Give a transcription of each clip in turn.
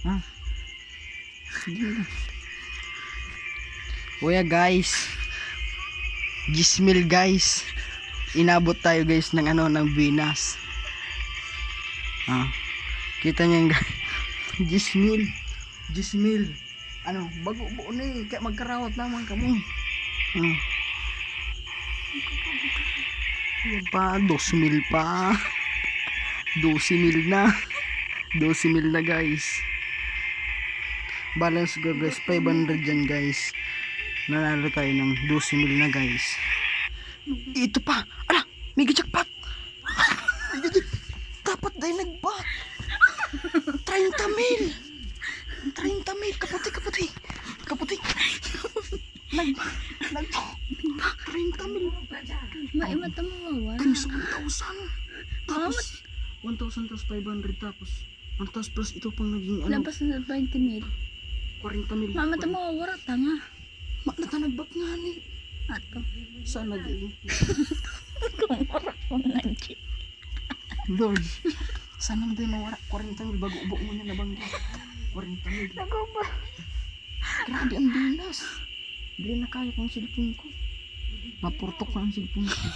Ha? Kuya guys, 10,000 guys. Inabot tayo guys ng ano, ng Venus. Kita niyo yung 10,000. 10,000. Ano, bago buo ni kaya magkarawat naman kamo. Yan pa, 2,000 pa. 12,000 na. 12,000 na guys. Balance ko guys, 500 dyan guys. Nanalo tayo ng 12,000 na guys. Ito pa, ala, may jackpot. Dapat dahil nagbat 30,000. 30,000, kaputi nag 30,000. Maimata mo mawala. Guys, 1,000 tapos 1,000 tapos 500 tapos 1,000 plus ito pang naging ano, Labas na 20,000. 40,000. Mamata mo mawala, tanga. Natanagbat nga ni. Ato. Saan nag-i? Kung wala ko nandiyo. Lord, sana mo tayo mawara 40,000 bago ubo mo niya nabangga. 40,000. Nagumba. Grabe ang bilas. Hindi na kaya kong cellphone ko. Mapurtok na ang cellphone ko.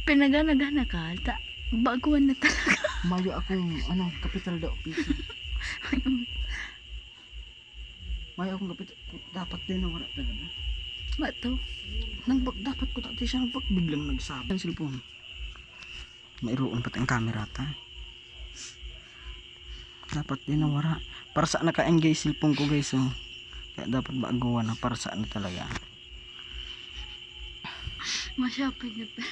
Pinagana-gana ka. Baguhan na talaga. Mayo akong ano, capital daw piso. Mayo akong capital. Dapat din na wala talaga. Bato. Dapat ko dati siya nagbag. Biglang nagsabi ang cellphone. Mairoon pati ang camera ta. Dapat din na wala. Para saan naka-engage cellphone ko guys. Oh. Kaya dapat baguhan na. Para saan na talaga. Masyapay na pa.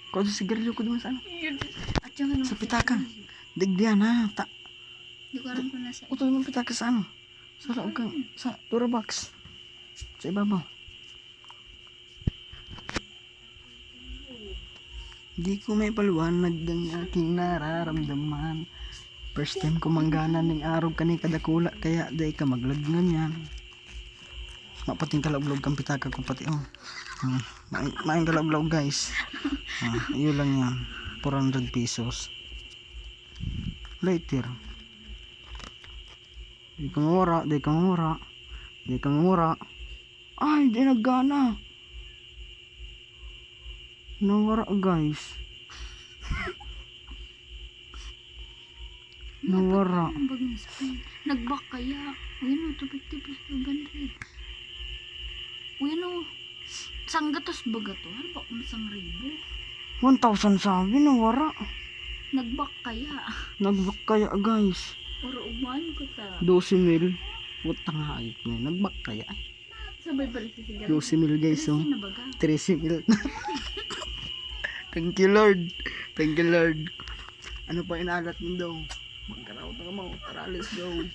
Kung sa sigarilyo ko doon sa ano? At yung ano? Sa pitaka. Digdiyan ha. Hindi ko alam kung nasa. Utol mo pitaka sa ano? Sa loob kang, sa Durabox. Sa ibabaw. Di ko may paliwanag ng aking nararamdaman. First time ko mangganan ng araw kani kadakula. Kaya day ka maglagnan yan. Mapating kalawlaw kang pitaka ko pati oh. Maing kalawlaw guys. Iyo lang yan. 400 pesos. Later. Di kang ura. Ay, di naggana. Nawara guys. Nawara. Nagbak kaya. Uyan o, 250 plus 500. Uyan o, sanggatos baga to? Ano ba kung isang ribo? 1,000 sabi, nawara. Nagbak kaya. Nagbak kaya guys. Oro uman ko ta. 12,000. Putang hayop na. Nagbak kaya. Sabay balik sa sigarilyo. 12,000 guys oh. Kasi nabaga. 13,000. Thank you Lord. Thank you Lord. Ano pa inalat mo daw? Magkaraw na ka mo. Tara, let's go.